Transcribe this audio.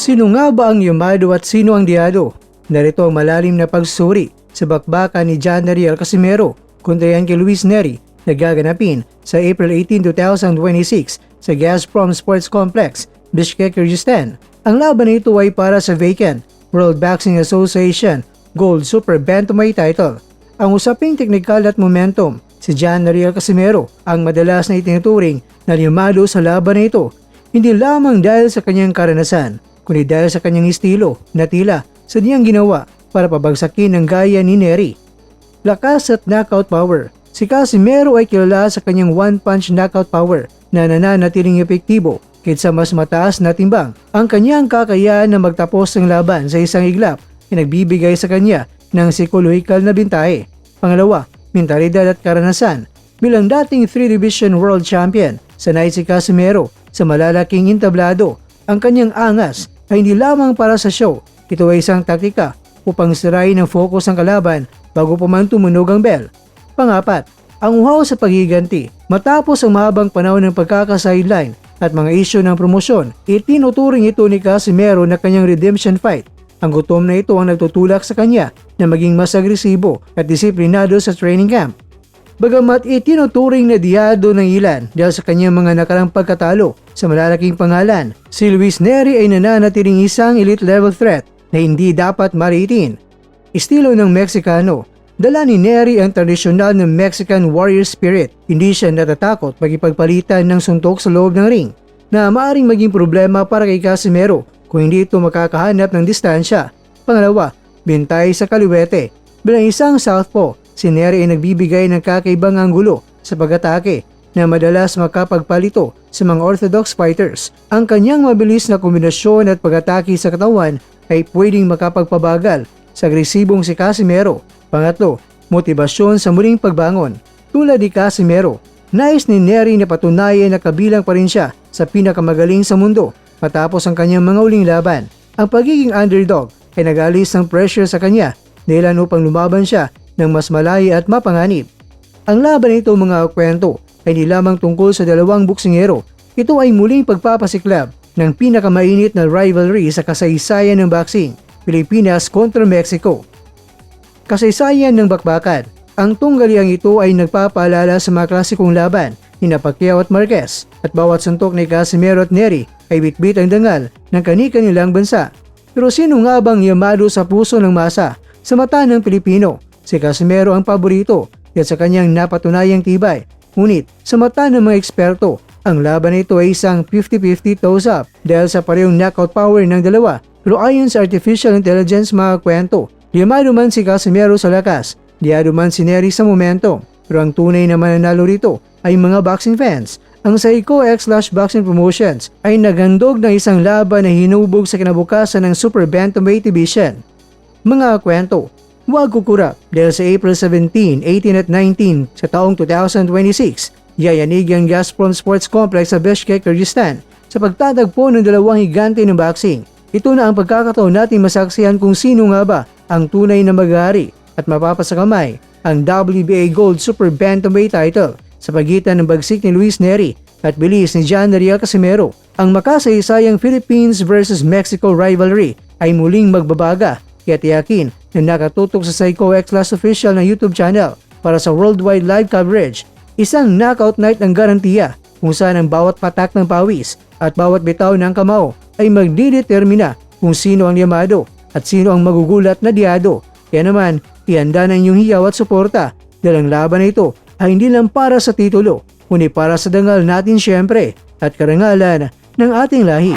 Sino nga ba ang Yamado at sino ang Diado? Narito ang malalim na pagsuri sa bakbakan ni John Neri Al Casimero kontra yan kay Luis Neri na gaganapin sa April 18, 2026 sa Gazprom Sports Complex, Bishkek, Kyrgyzstan. Ang laban na ito ay para sa vacant World Boxing Association Gold Super Bantamweight title. Ang usaping teknikal at momentum, si John Neri Al Casimero ang madalas na itinuturing na Yamado sa laban na ito, hindi lamang dahil sa kanyang karanasan, kundi dahil sa kanyang estilo na tila sa niyang ginawa para pabagsakin ang gaya ni Neri. Lakas at knockout power. Si Casimero ay kilala sa kanyang one-punch knockout power na nananatiling epektibo kahit sa mas mataas na timbang. Ang kanyang kakayahan na magtapos ng laban sa isang iglap ay nagbibigay sa kanya ng psikolohikal na bintahe. Pangalawa, mentalidad at karanasan. Bilang dating 3-division world champion, sanay si Casimero sa malalaking entablado. Ang kanyang angas ay hindi lamang para sa show. Ito ay isang taktika upang sirain ang focus ng kalaban bago pa man tumunog ang bell. Pangapat, ang uhaw sa paghiganti. Matapos ang mahabang panahon ng pagkaka-sideline at mga isyu ng promosyon, itinuturing ito ni Casimero na kanyang redemption fight. Ang gutom na ito ang nagtutulak sa kanya na maging mas agresibo at disiplinado sa training camp. Bagamat itinuturing na Diado ng ilan dahil sa kanyang mga nakarang pagkatalo sa malalaking pangalan, si Luis Neri ay nananatiling isang elite level threat na hindi dapat maritin. Estilo ng Meksikano. Dala ni Neri ang tradisyonal na Mexican warrior spirit. Hindi siya natatakot magipagpalitan ng suntok sa loob ng ring na maaaring maging problema para kay Casimero kung hindi ito makakahanap ng distansya. Pangalawa, bintay sa kaliwete. Bilang isang southpaw, si Neri ay nagbibigay ng kakaibang anggulo sa pag-atake na madalas makapagpalito sa mga orthodox fighters. Ang kanyang mabilis na kombinasyon at pag-atake sa katawan ay pwedeng makapagpabagal sa agresibong si Casimero. Pangatlo, motibasyon sa muling pagbangon. Tulad ni Casimero, nais ni Neri na patunayan na kabilang pa rin siya sa pinakamagaling sa mundo matapos ang kanyang mga uling laban. Ang pagiging underdog ay nag-alis ng pressure sa kanya dahilan upang lumaban siya ng mas malaya at mapanganib. Ang laban nito mga kwento ay hindi lamang tungkol sa dalawang boksingero. Ito ay muling pagpapasiklab ng pinakamainit na rivalry sa kasaysayan ng boxing, Pilipinas kontra Mexico. Kasaysayan ng bakbakan. Ang tunggaliang ito ay nagpapaalala sa mga klasikong laban ni Pacquiao at Marquez at bawat suntok ni Casimero at Neri ay bitbit ang dangal ng kani-kanilang bansa. Pero sino nga bang Yamado sa puso ng masa? Sa mata ng Pilipino, si Casimero ang paborito dahil sa kanyang napatunayang tibay. Ngunit sa mata ng mga eksperto, ang laban na ito ay isang 50-50 toss-up dahil sa parehong knockout power ng dalawa. Pero ayon sa artificial intelligence mga kwento, Yamado man si Casimero sa lakas, Diado man si Neri sa momentum. Pero ang tunay na mananalo rito ay mga boxing fans. Ang Seiko X/Boxing Promotions ay naghandog ng isang laban na hinubog sa kinabukasan ng Super Bantamweight Division. Mga kwento, huwag kukurap dahil sa April 17, 18 at 19 sa taong 2026, yayanig ang Gazprom Sports Complex sa Bishkek, Kyrgyzstan sa pagtatagpo ng dalawang higante ng boxing. Ito na ang pagkakataon nating masaksihan kung sino nga ba ang tunay na mag-aari at mapapasakamay ang WBA Gold Super Bantamweight title sa pagitan ng bagsik ni Luis Neri at bilis ni John Neri Al Casimero. Ang makasaysayang Philippines versus Mexico rivalry ay muling magbabaga kaya tiyakin na nakatutok sa Seiko X official na YouTube channel para sa worldwide live coverage. Isang knockout night ang garantiya kung saan ang bawat patak ng pawis at bawat bitaw ng kamao ay magdidetermina kung sino ang Yamado at sino ang magugulat na Diado. Kaya naman, ihanda na inyong hiyaw at suporta dahil ang laban na ito ay hindi lang para sa titulo, kundi para sa dangal natin syempre at karangalan ng ating lahi.